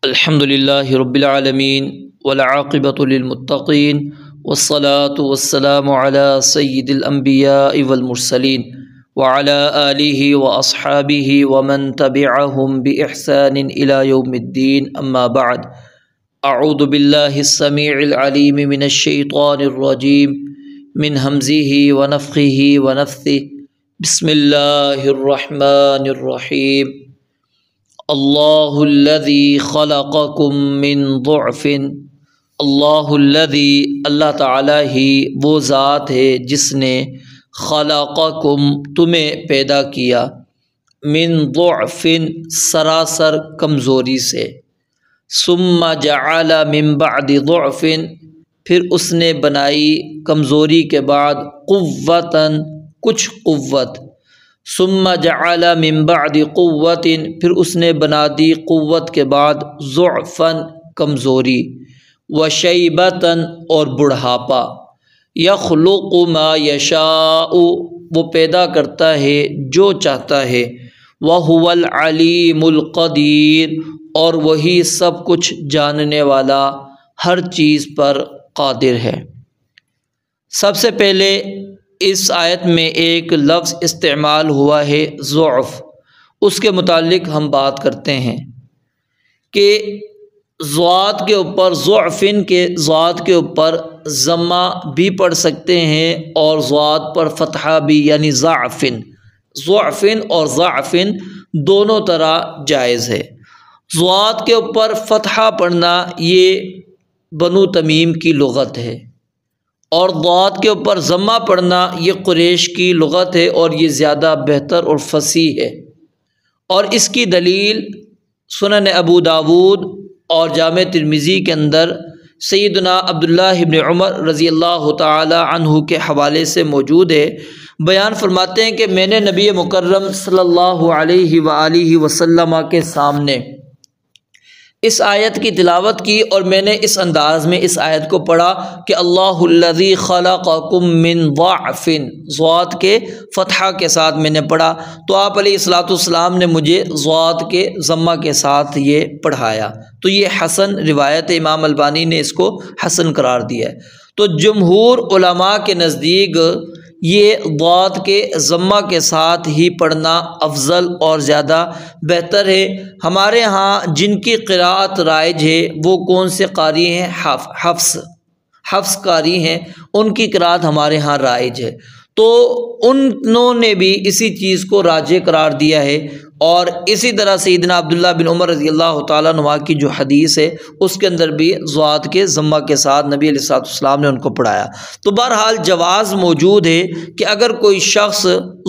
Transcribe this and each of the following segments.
الحمد للہ رب العالمین والعاقبۃ للمتقین والصلاة والسلام علی سید الانبیاء والمرسلین وعلی آلہ واصحابہ ومن تبعہم بإحسان الی یوم الدین اما بعد اعوذ باللہ السمیع العلیم من الشیطان الرجیم من ہمزہ ونفخہ ونفثہ بسم اللہ الرحمن الرحیم اللہ الذی خلقکم من ضعف اللہ الذی اللہ تعالیٰ ہی وہ ذات ہے جس نے خلقکم تمہیں پیدا کیا من ضعف سراسر کمزوری سے ثم جعل من بعد ضعف پھر اس نے بنائی کمزوری کے بعد قوتاً کچھ قوت ثم جعل من بعد قوت پھر اس نے بنا دی قوت کے بعد ضعفاً کمزوری وشیبتاً اور بڑھاپا یخلق ما یشاء وہ پیدا کرتا ہے جو چاہتا ہے وہو العلیم القدیر اور وہی سب کچھ جاننے والا ہر چیز پر قادر ہے۔ سب سے پہلے اس آیت میں ایک لفظ استعمال ہوا ہے ضعف، اس کے متعلق ہم بات کرتے ہیں کہ ضاد کے اوپر ضعفن کے ضاد کے اوپر ضمہ بھی پڑھ سکتے ہیں اور ضاد پر فتحہ بھی، یعنی ضعفن اور ضعفن دونوں طرح جائز ہے۔ ضاد کے اوپر فتحہ پڑھنا یہ بنو تمیم کی لغت ہے اور ضاد کے اوپر ضمہ پڑھنا یہ قریش کی لغت ہے اور یہ زیادہ بہتر اور فصیح ہے، اور اس کی دلیل سنن ابو داود اور جامع ترمذی کے اندر سیدنا عبداللہ ابن عمر رضی اللہ تعالی عنہ کے حوالے سے موجود ہے۔ بیان فرماتے ہیں کہ میں نے نبی مکرم صلی اللہ علیہ وآلہ وسلم کے سامنے اس آیت کی تلاوت کی اور میں نے اس انداز میں اس آیت کو پڑھا کہ اللہ الذی خلقکم من ضعف، ضاد کے فتحہ کے ساتھ میں نے پڑھا تو آپ علیہ الصلوۃ والسلام نے مجھے ضاد کے ضمہ کے ساتھ یہ پڑھایا، تو یہ حسن روایت، امام البانی نے اس کو حسن قرار دیا ہے۔ تو جمہور علماء کے نزدیک یہ ضاد کے ضمہ کے ساتھ ہی پڑھنا افضل اور زیادہ بہتر ہے۔ ہمارے ہاں جن کی قراءت رائج ہے وہ کون سے قاری ہیں؟ حفص قاری ہیں، ان کی قراءت ہمارے ہاں رائج ہے، تو انہوں نے بھی اسی چیز کو راجح قرار دیا ہے، اور اسی طرح سیدنا عبداللہ بن عمر رضی اللہ تعالیٰ عنہ کی جو حدیث ہے اس کے اندر بھی ضاد کے ضمہ کے ساتھ نبی علیہ الصلوۃ والسلام نے ان کو پڑھایا۔ تو بہرحال جواز موجود ہے کہ اگر کوئی شخص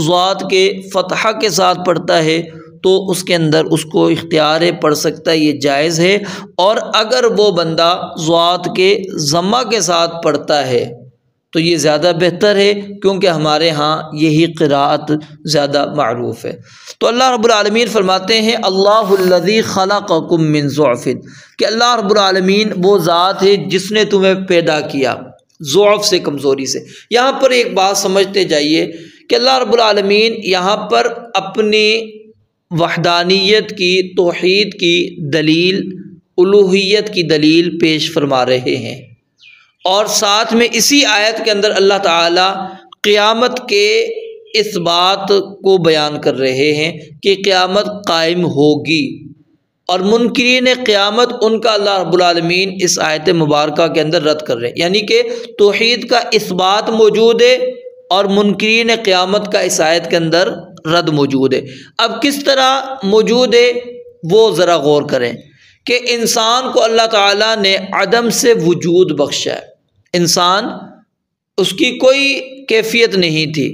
ضاد کے فتحہ کے ساتھ پڑھتا ہے تو اس کے اندر اس کو اختیار ہے، پڑھ سکتا ہے، یہ جائز ہے، اور اگر وہ بندہ ضاد کے ضمہ کے ساتھ پڑھتا ہے تو یہ زیادہ بہتر ہے، کیونکہ ہمارے ہاں یہی قراءت زیادہ معروف ہے۔ تو اللہ رب العالمین فرماتے ہیں اللہ الذی خلقکم من ضعف، کہ اللہ رب العالمین وہ ذات ہے جس نے تمہیں پیدا کیا ضعف سے، کمزوری سے۔ یہاں پر ایک بات سمجھتے جائیے کہ اللہ رب العالمین یہاں پر اپنی وحدانیت کی، توحید کی دلیل، الوہیت کی دلیل پیش فرما رہے ہیں، اور ساتھ میں اسی آیت کے اندر اللہ تعالیٰ قیامت کے اس بات کو بیان کر رہے ہیں کہ قیامت قائم ہوگی، اور منکرین قیامت ان کا اللہ رب العالمین اس آیت مبارکہ کے اندر رد کر رہے ہیں، یعنی کہ توحید کا اثبات موجود ہے اور منکرین قیامت کا اس آیت کے اندر رد موجود ہے۔ اب کس طرح موجود ہے وہ ذرا غور کریں کہ انسان کو اللہ تعالیٰ نے عدم سے وجود بخشا ہے، انسان اس کی کوئی کیفیت نہیں تھی۔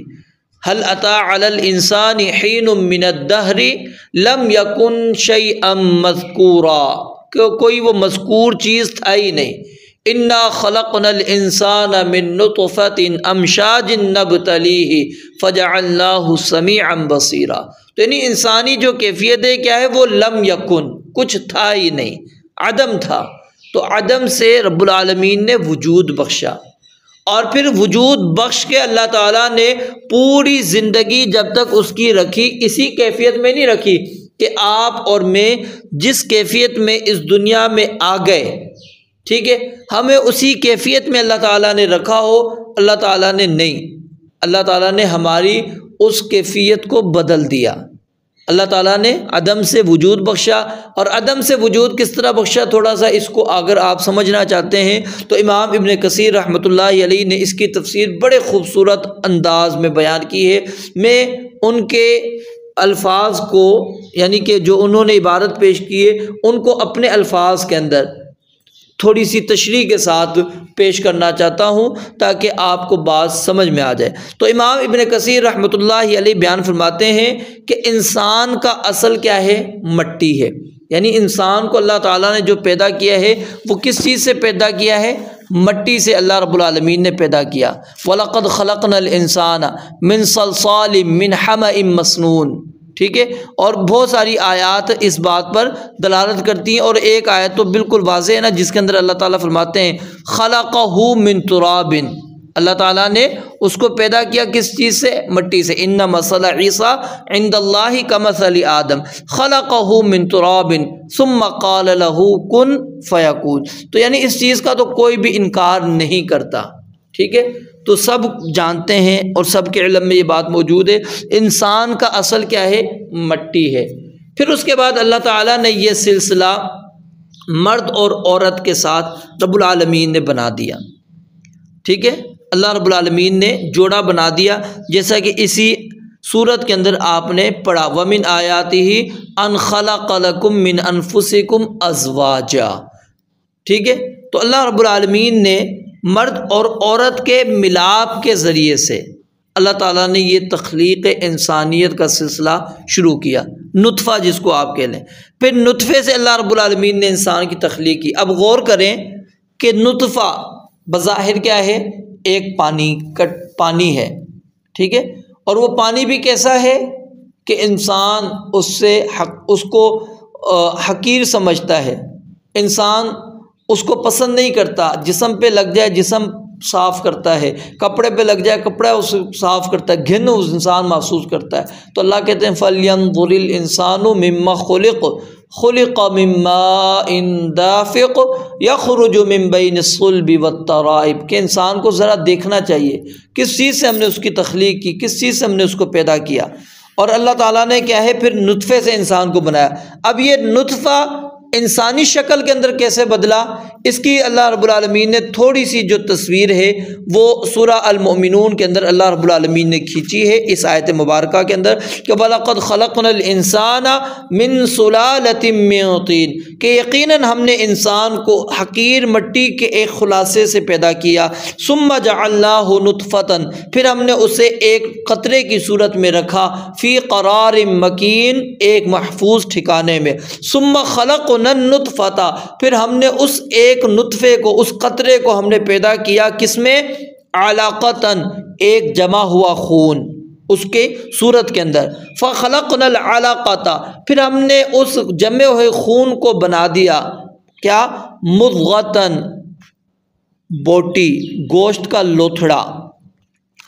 هل اتى على الانسان حين من الدهر لم يكن شيئا مذكورا، کہ کوئی وہ مذکور چیز تھا ہی نہیں۔ انا خلقنا الانسان من نطفة امشاج نبتليه فجعلناه سميعا بصيرا، تو یعنی انسانی جو کیفیت ہے کیا ہے؟ وہ لم یکن، کچھ تھا ہی نہیں، عدم تھا، تو عدم سے رب العالمین نے وجود بخشا، اور پھر وجود بخش کے اللہ تعالیٰ نے پوری زندگی جب تک اس کی رکھی اسی کیفیت میں نہیں رکھی، کہ آپ اور میں جس کیفیت میں اس دنیا میں آ گئے، ٹھیک ہے، ہمیں اسی کیفیت میں اللہ تعالیٰ نے رکھا ہو؟ اللہ تعالیٰ نے نہیں، اللہ تعالیٰ نے ہماری اس کیفیت کو بدل دیا۔ اللہ تعالیٰ نے عدم سے وجود بخشا، اور عدم سے وجود کس طرح بخشا، تھوڑا سا اس کو اگر آپ سمجھنا چاہتے ہیں تو امام ابن کثیر رحمۃ اللہ علیہ نے اس کی تفسیر بڑے خوبصورت انداز میں بیان کی ہے۔ میں ان کے الفاظ کو، یعنی کہ جو انہوں نے عبارت پیش کی ہے، ان کو اپنے الفاظ کے اندر تھوڑی سی تشریح کے ساتھ پیش کرنا چاہتا ہوں تاکہ آپ کو بات سمجھ میں آ جائے۔ تو امام ابن کثیر رحمۃ اللہ علیہ بیان فرماتے ہیں کہ انسان کا اصل کیا ہے؟ مٹی ہے، یعنی انسان کو اللہ تعالیٰ نے جو پیدا کیا ہے وہ کس چیز سے پیدا کیا ہے؟ مٹی سے اللہ رب العالمین نے پیدا کیا۔ وَلَقَدْ خَلَقْنَا الْإِنسَانَ مِنْ صَلْصَالٍ مِنْ حَمَإٍ مَسْنُونٍ، ٹھیک ہے، اور بہت ساری آیات اس بات پر دلالت کرتی ہیں، اور ایک آیت تو بالکل واضح ہے نا، جس کے اندر اللہ تعالیٰ فرماتے ہیں خَلَقَهُ مِن تُرَابٍ، اللہ تعالیٰ نے اس کو پیدا کیا کس چیز سے؟ مٹی سے۔ إِنَّ مَثَلَ عِیسیٰ عِندَ اللہِ كَمَثَلِ آدَمَ خَلَقَهُ مِن تُرَابٍ ثُمَّ قَالَ لَهُ كُن فَيَكُونُ۔ تو یعنی اس چیز کا تو کوئی بھی انکار نہیں کرتا، ٹھیک ہے، تو سب جانتے ہیں اور سب کے علم میں یہ بات موجود ہے، انسان کا اصل کیا ہے؟ مٹی ہے۔ پھر اس کے بعد اللہ تعالیٰ نے یہ سلسلہ مرد اور عورت کے ساتھ رب العالمین نے بنا دیا، ٹھیک ہے، اللہ رب العالمین نے جوڑا بنا دیا، جیسا کہ اسی سورت کے اندر آپ نے پڑھا وَمِنْ آیَاتِهِ أَنْ خَلَقَ لَكُم مِّنْ أَنفُسِكُمْ أَزْوَاجًا، ٹھیک ہے، تو اللہ رب العالمین نے مرد اور عورت کے ملاپ کے ذریعے سے اللہ تعالیٰ نے یہ تخلیق انسانیت کا سلسلہ شروع کیا، نطفہ جس کو آپ کہہ لیں۔ پھر نطفے سے اللہ رب العالمین نے انسان کی تخلیق کی۔ اب غور کریں کہ نطفہ بظاہر کیا ہے؟ ایک پانی ہے، ٹھیک ہے، اور وہ پانی بھی کیسا ہے کہ انسان اس کو حقیر سمجھتا ہے، انسان اس کو پسند نہیں کرتا، جسم پہ لگ جائے جسم صاف کرتا ہے، کپڑے پہ لگ جائے کپڑا اسے صاف کرتا ہے، گھن اس انسان محسوس کرتا ہے۔ تو اللہ کہتے ہیں فَلْيَنظُرِ الْإِنسَانُ مِمَّا خُلِقَ مِن مَّاءٍ دَافِقٍ يَخْرُجُ مِن بَيْنِ الصُّلْبِ وَالتَّرَائِبِ، کہ انسان کو ذرا دیکھنا چاہیے کس چیز سے ہم نے اس کی تخلیق کی، کس چیز سے ہم نے اس کو پیدا کیا، اور اللہ تعالیٰ نے کیا ہے پھر نطفے سے انسان کو بنایا۔ اب یہ نطفہ انسانی شکل کے اندر کیسے بدلا، اس کی اللہ رب العالمین نے تھوڑی سی جو تصویر ہے وہ سورہ المؤمنون کے اندر اللہ رب العالمین نے کھینچی ہے اس آیت مبارکہ کے اندر کہ وَلَقَدْ خَلَقْنَا الْإِنسَانَ مِن سُلَالَةٍ مِّن طِينٍ، کہ یقیناً ہم نے انسان کو حقیر مٹی کے ایک خلاصے سے پیدا کیا، ثُمَّ جَعَلْنَاهُ نُطْفَةً، پھر ہم نے اسے ایک قطرے کی صورت میں رکھا، فی قرار مکین، ایک محفوظ ٹھکانے میں، ثُمَّ خَلَقْنَا النطفہ، پھر ہم نے اس ایک نطفے کو، اس قطرے کو ہم نے پیدا کیا کس میں؟ علاقتاً، ایک جمع ہوا خون اس کے صورت کے اندر، فخلقنا العلاقۃ، پھر ہم نے اس جمے ہوئے خون کو بنا دیا کیا؟ مضغۃً، بوٹی، گوشت کا لوتھڑا،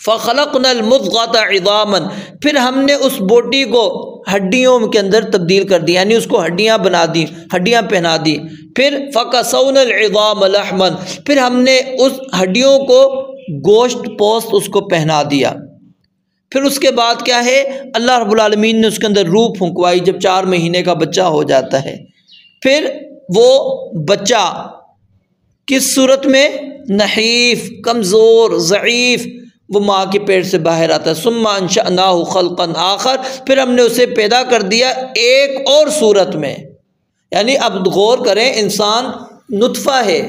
فخلقنا المضغۃ عظاما، پھر ہم نے اس بوٹی کو ہڈیوں کے اندر تبدیل کر دی، یعنی اس کو ہڈیاں بنا دی، ہڈیاں پہنا دی، پھر فکسونا العظام لحما، پھر ہم نے اس ہڈیوں کو گوشت پوست اس کو پہنا دیا۔ پھر اس کے بعد کیا ہے؟ اللہ رب العالمین نے اس کے اندر روح پھونکوائی جب 4 مہینے کا بچہ ہو جاتا ہے، پھر وہ بچہ کس صورت میں؟ نحیف، کمزور، ضعیف، وہ ماں کے پیٹ سے باہر آتا ہے، ثم انشأناہ خلقا آخر، پھر ہم نے اسے پیدا کر دیا ایک اور صورت میں۔ یعنی اب غور کریں، انسان نطفہ ہے،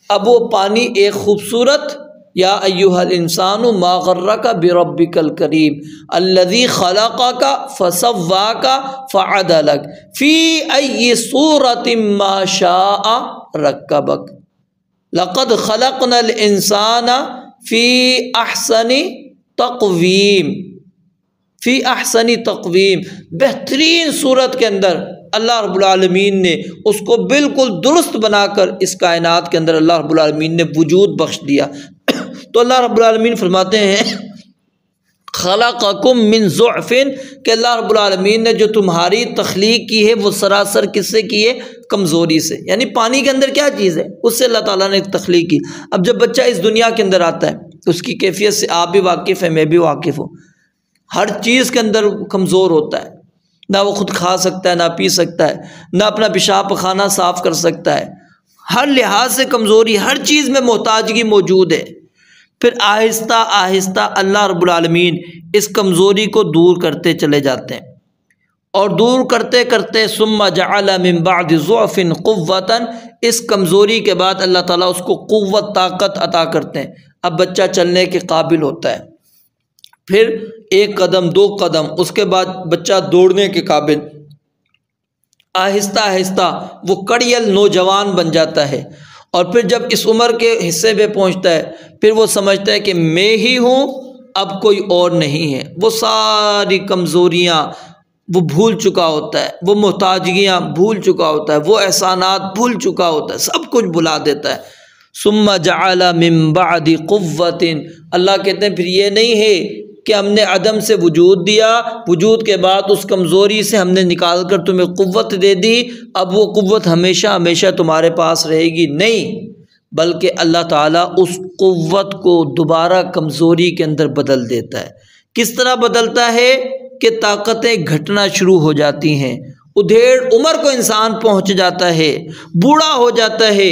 اب وہ پانی ایک خوبصورت یا ایھا الانسان ما غرک بربک الکریم الذی خلقک فسواک فعدلک فی ای صورت ما شاء رکبک لقد خلقنا الانسان فی احسن تقویم، فی احسن تقویم، بہترین صورت کے اندر اللہ رب العالمین نے اس کو بالکل درست بنا کر اس کائنات کے اندر اللہ رب العالمین نے وجود بخش دیا۔ تو اللہ رب العالمین فرماتے ہیں خلقکم من ضعف کہ اللہ رب العالمین نے جو تمہاری تخلیق کی ہے وہ سراسر کس سے کی ہے؟ کمزوری سے. یعنی پانی کے اندر کیا چیز ہے؟ اس سے اللہ تعالیٰ نے تخلیق کی. اب جب بچہ اس دنیا کے اندر آتا ہے اس کی کیفیت سے آپ بھی واقف ہیں، میں بھی واقف ہوں. ہر چیز کے اندر کمزور ہوتا ہے، نہ وہ خود کھا سکتا ہے، نہ پی سکتا ہے، نہ اپنا پیشاب پخانہ صاف کر سکتا ہے. ہر لحاظ سے کمزوری، ہر چیز میں محتاجگی موجود ہے. پھر آہستہ آہستہ اللہ رب العالمین اس کمزوری کو دور کرتے چلے جاتے ہیں، اور دور کرتے کرتے ثم جعل من بعد ضعف قوة، اس کمزوری کے بعد اللہ تعالیٰ اس کو قوت، طاقت عطا کرتے ہیں. اب بچہ چلنے کے قابل ہوتا ہے، پھر 1 قدم 2 قدم، اس کے بعد بچہ دوڑنے کے قابل. آہستہ آہستہ وہ کڑیل نوجوان بن جاتا ہے، اور پھر جب اس عمر کے حصے پہ پہنچتا ہے پھر وہ سمجھتا ہے کہ میں ہی ہوں، اب کوئی اور نہیں ہے. وہ ساری کمزوریاں وہ بھول چکا ہوتا ہے، وہ محتاجگیاں بھول چکا ہوتا ہے، وہ احسانات بھول چکا ہوتا ہے، سب کچھ بھلا دیتا ہے. ثم جعل من بعد قوة، اللہ کہتے ہیں پھر یہ نہیں ہے کہ ہم نے عدم سے وجود دیا، وجود کے بعد اس کمزوری سے ہم نے نکال کر تمہیں قوت دے دی، اب وہ قوت ہمیشہ ہمیشہ تمہارے پاس رہے گی. نہیں، بلکہ اللہ تعالیٰ اس قوت کو دوبارہ کمزوری کے اندر بدل دیتا ہے. کس طرح بدلتا ہے کہ طاقتیں گھٹنا شروع ہو جاتی ہیں، ادھیڑ عمر کو انسان پہنچ جاتا ہے، بوڑھا ہو جاتا ہے،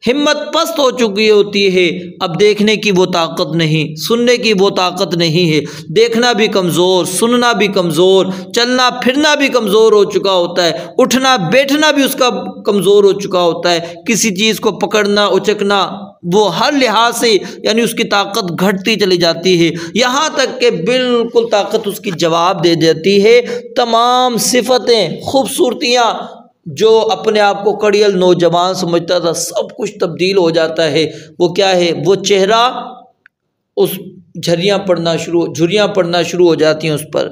ہمت پست ہو چکی ہوتی ہے. اب دیکھنے کی وہ طاقت نہیں، سننے کی وہ طاقت نہیں ہے، دیکھنا بھی کمزور، سننا بھی کمزور، چلنا پھرنا بھی کمزور ہو چکا ہوتا ہے، اٹھنا بیٹھنا بھی اس کا کمزور ہو چکا ہوتا ہے، کسی چیز کو پکڑنا اچکنا وہ ہر لحاظ سے یعنی اس کی طاقت گھٹتی چلی جاتی ہے، یہاں تک کہ بالکل طاقت اس کی جواب دے دیتی ہے. تمام صفتیں، خوبصورتیاں جو اپنے آپ کو کڑیل نوجوان سمجھتا تھا، سب کچھ تبدیل ہو جاتا ہے. وہ کیا ہے؟ وہ چہرہ، اس جھریاں پڑنا شروع ہو جاتی ہیں، اس پر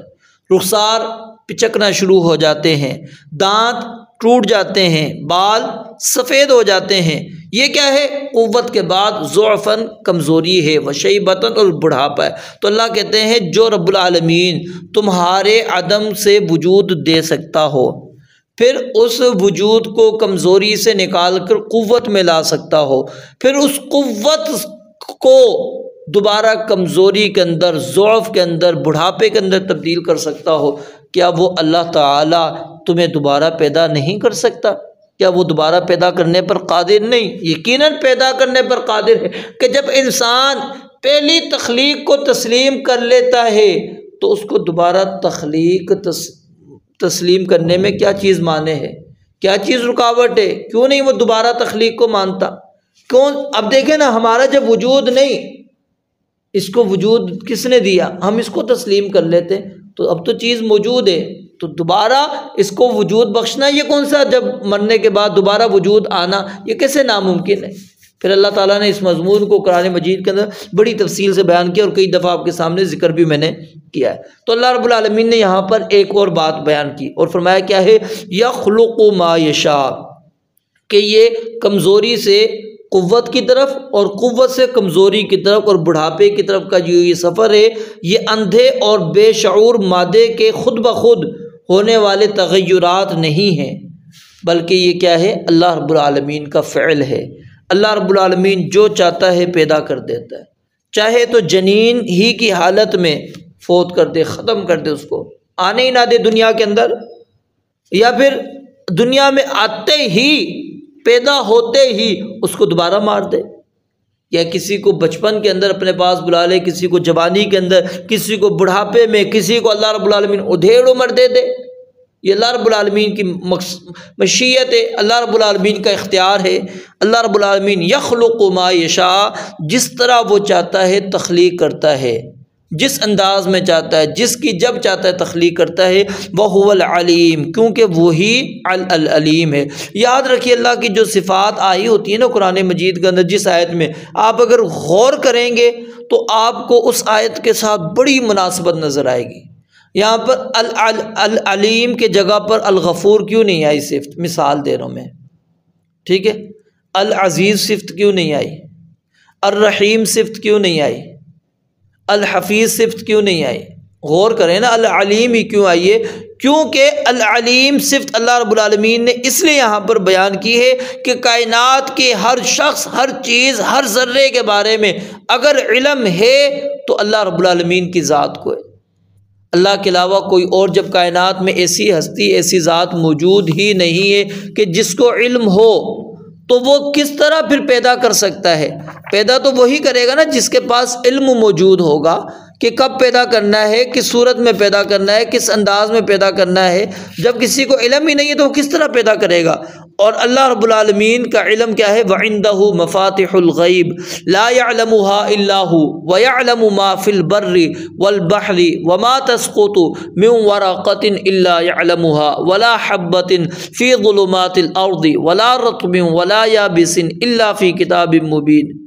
رخسار پچکنا شروع ہو جاتے ہیں، دانت ٹوٹ جاتے ہیں، بال سفید ہو جاتے ہیں. یہ کیا ہے؟ قوت کے بعد ضعفاً کمزوری ہے، وشیبتاً اور بڑھاپا ہے. تو اللہ کہتے ہیں جو رب العالمین تمہارے عدم سے وجود دے سکتا ہو، پھر اس وجود کو کمزوری سے نکال کر قوت میں لا سکتا ہو، پھر اس قوت کو دوبارہ کمزوری کے اندر، ضعف کے اندر، بڑھاپے کے اندر تبدیل کر سکتا ہو، کیا وہ اللہ تعالیٰ تمہیں دوبارہ پیدا نہیں کر سکتا؟ کیا وہ دوبارہ پیدا کرنے پر قادر نہیں؟ یقیناً پیدا کرنے پر قادر ہے. کہ جب انسان پہلی تخلیق کو تسلیم کر لیتا ہے تو اس کو دوبارہ تخلیق تسلیم کرنے میں کیا چیز مانے ہے، کیا چیز رکاوٹ ہے؟ کیوں نہیں وہ دوبارہ تخلیق کو مانتا؟ کیوں؟ اب دیکھیں نا، ہمارا جب وجود نہیں، اس کو وجود کس نے دیا؟ ہم اس کو تسلیم کر لیتے، تو اب تو چیز موجود ہے، تو دوبارہ اس کو وجود بخشنا یہ کون سا، جب مرنے کے بعد دوبارہ وجود آنا، یہ کیسے ناممکن ہے؟ پھر اللہ تعالیٰ نے اس مضمون کو قرآن مجید کے اندر بڑی تفصیل سے بیان کیا، اور کئی دفعہ آپ کے سامنے ذکر بھی میں نے کیا ہے. تو اللہ رب العالمین نے یہاں پر ایک اور بات بیان کی اور فرمایا کیا ہے؟ یخلق ما یشاء، کہ یہ کمزوری سے قوت کی طرف اور قوت سے کمزوری کی طرف اور بڑھاپے کی طرف کا جو یہ سفر ہے، یہ اندھے اور بے شعور مادے کے خود بخود ہونے والے تغیرات نہیں ہیں، بلکہ یہ کیا ہے؟ اللہ رب العالمین کا فعل ہے. اللہ رب العالمین جو چاہتا ہے پیدا کر دیتا ہے، چاہے تو جنین ہی کی حالت میں فوت کر دے، ختم کر دے، اس کو آنے ہی نہ دے دنیا کے اندر، یا پھر دنیا میں آتے ہی، پیدا ہوتے ہی اس کو دوبارہ مار دے، یا کسی کو بچپن کے اندر اپنے پاس بلا لے، کسی کو جوانی کے اندر، کسی کو بڑھاپے میں، کسی کو اللہ رب العالمین ادھیڑ عمر دے دے. یہ اللہ رب العالمین کی مشیت ہے، اللہ رب العالمین کا اختیار ہے. اللہ رب العالمین یخلق ما یشاء، جس طرح وہ چاہتا ہے تخلیق کرتا ہے، جس انداز میں چاہتا ہے، جس کی جب چاہتا ہے تخلیق کرتا ہے. وَهُوَ الْعَلِيمُ، کیونکہ وہی العلیم ہے. یاد رکھیے اللہ کی جو صفات آئی ہوتی ہیں نا قرآن مجید کے اندر، جس آیت میں آپ اگر غور کریں گے تو آپ کو اس آیت کے ساتھ بڑی مناسبت نظر آئے گی. یہاں پر العلیم کے جگہ پر الغفور کیوں نہیں آئی صفت؟ مثال دے رہا ہوں میں، ٹھیک ہے. العزیز صفت کیوں نہیں آئی؟ الرحیم صفت کیوں نہیں آئی؟ الحفیظ صفت کیوں نہیں آئی؟ غور کریں نا، العلیم ہی کیوں آئی ہے؟ کیونکہ العلیم صفت اللہ رب العالمین نے اس لیے یہاں پر بیان کی ہے کہ کائنات کے ہر شخص، ہر چیز، ہر ذرے کے بارے میں اگر علم ہے تو اللہ رب العالمین کی ذات کو ہے۔ اللہ کے علاوہ کوئی اور جب کائنات میں ایسی ہستی، ایسی ذات موجود ہی نہیں ہے کہ جس کو علم ہو، تو وہ کس طرح پھر پیدا کر سکتا ہے؟ پیدا تو وہی کرے گا نا جس کے پاس علم موجود ہوگا کہ کب پیدا کرنا ہے، کس صورت میں پیدا کرنا ہے، کس انداز میں پیدا کرنا ہے۔ جب کسی کو علم ہی نہیں ہے تو وہ کس طرح پیدا کرے گا؟ اور اللہ رب العالمین کا علم کیا ہے؟ وَعِندَهُ مَفَاتِحُ الْغَيْبِ لَا يَعْلَمُهَا إِلَّا هُوَ وَيَعْلَمُ مَا فِي الْبَرِّ وَالْبَحْرِ وَمَا تَسْقُطُ مِنْ وَرَقَةٍ إِلَّا يَعْلَمُهَا وَلَا حَبَّةٍ فِي ظُلُمَاتِ الْأَرْضِ وَلَا رَطْبٍ وَلَا يَابِسٍ إِلَّا فِي كِتَابٍ مُبِينٍ۔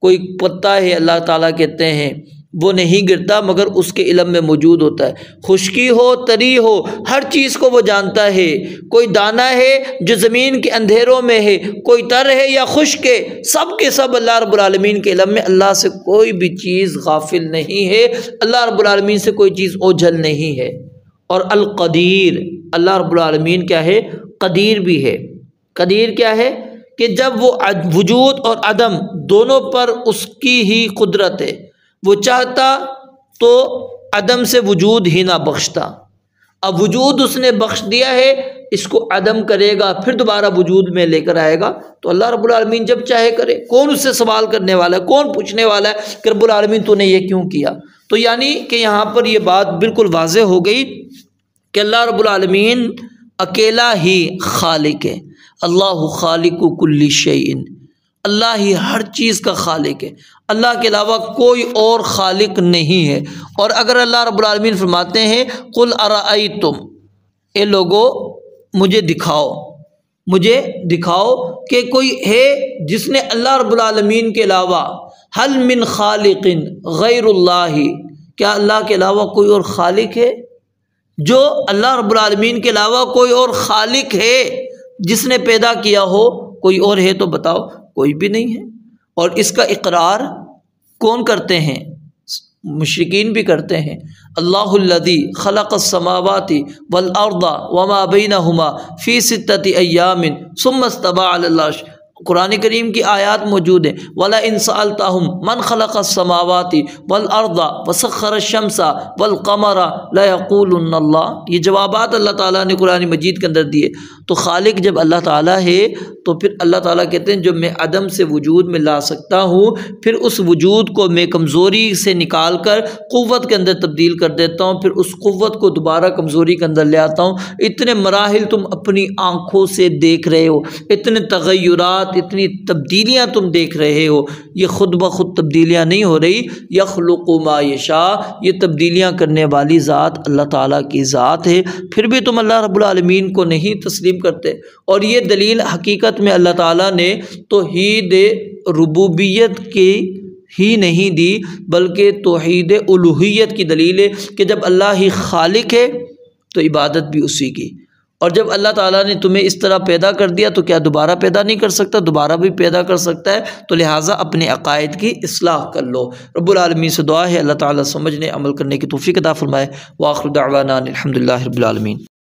کوئی پتا ہے، اللہ تعالیٰ کہتے ہیں وہ نہیں گرتا مگر اس کے علم میں موجود ہوتا ہے، خشکی ہو تری ہو ہر چیز کو وہ جانتا ہے۔ کوئی دانہ ہے جو زمین کے اندھیروں میں ہے، کوئی تر ہے یا خشک ہے، سب کے سب اللہ رب العالمین کے علم میں۔ اللہ سے کوئی بھی چیز غافل نہیں ہے، اللہ رب العالمین سے کوئی چیز اوجھل نہیں ہے۔ اور القدیر، اللہ رب العالمین کیا ہے؟ قدیر بھی ہے۔ قدیر کیا ہے؟ کہ جب وہ وجود اور عدم دونوں پر اس کی ہی قدرت ہے، وہ چاہتا تو عدم سے وجود ہی نہ بخشتا، اب وجود اس نے بخش دیا ہے، اس کو عدم کرے گا پھر دوبارہ وجود میں لے کر آئے گا، تو اللہ رب العالمین جب چاہے کرے۔ کون اس سے سوال کرنے والا ہے؟ کون پوچھنے والا ہے کہ رب العالمین تو نے یہ کیوں کیا؟ تو یعنی کہ یہاں پر یہ بات بالکل واضح ہو گئی کہ اللہ رب العالمین اکیلا ہی خالق ہے۔ اللہ خالق کل شیء، اللہ ہی ہر چیز کا خالق ہے، اللہ کے علاوہ کوئی اور خالق نہیں ہے۔ اور اگر اللہ رب العالمین فرماتے ہیں قل ارأیتم، اے لوگو مجھے دکھاؤ کہ کوئی ہے جس نے اللہ رب العالمین کے علاوہ، هل من خالق غیر اللہ، کیا اللہ کے علاوہ کوئی اور خالق ہے؟ جو اللہ رب العالمین کے علاوہ کوئی اور خالق ہے جس نے پیدا کیا ہو، کوئی اور ہے تو بتاؤ؟ کوئی بھی نہیں ہے۔ اور اس کا اقرار کون کرتے ہیں؟ مشرکین بھی کرتے ہیں۔ اللہ الذی خلق السماوات والارض وما بینہما فی 6 ایام ثم استوی علی العرش، قرآن کریم کی آیات موجود ہیں۔ وَلَئِن سَأَلْتَهُمْ مَنْ خَلَقَ السَّمَاوَاتِ وَالْأَرْضَ وَسَخَّرَ الشَّمْسَ وَالْقَمَرَ لَيَقُولُنَّ اللَّهُ، یہ جوابات اللہ تعالیٰ نے قرآن مجید کے اندر دیے۔ تو خالق جب اللہ تعالیٰ ہے تو پھر اللہ تعالیٰ کہتے ہیں جو میں عدم سے وجود میں لا سکتا ہوں، پھر اس وجود کو میں کمزوری سے نکال کر قوت کے اندر تبدیل کر دیتا ہوں، پھر اس قوت کو دوبارہ کمزوری کے اندر لے آتا ہوں۔ اتنے مراحل تم اپنی آنکھوں سے دیکھ رہے ہو، اتنے تغیرات، اتنی تبدیلیاں تم دیکھ رہے ہو، یہ خود بخود تبدیلیاں نہیں ہو رہی۔ یخلق ما یشاء، یہ تبدیلیاں کرنے والی ذات اللہ تعالیٰ کی ذات ہے، پھر بھی تم اللہ رب العالمین کو نہیں تسلیم کرتے۔ اور یہ دلیل حقیقت میں اللہ تعالیٰ نے توحید ربوبیت کی ہی نہیں دی، بلکہ توحید الوہیت کی دلیل ہے کہ جب اللہ ہی خالق ہے تو عبادت بھی اسی کی۔ اور جب اللہ تعالیٰ نے تمہیں اس طرح پیدا کر دیا تو کیا دوبارہ پیدا نہیں کر سکتا؟ دوبارہ بھی پیدا کر سکتا ہے۔ تو لہٰذا اپنے عقائد کی اصلاح کر لو۔ رب العالمین سے دعا ہے اللہ تعالیٰ سمجھنے عمل کرنے کی توفیق عطا فرمائے۔ وآخر دعوانا الحمد للہ رب العالمین۔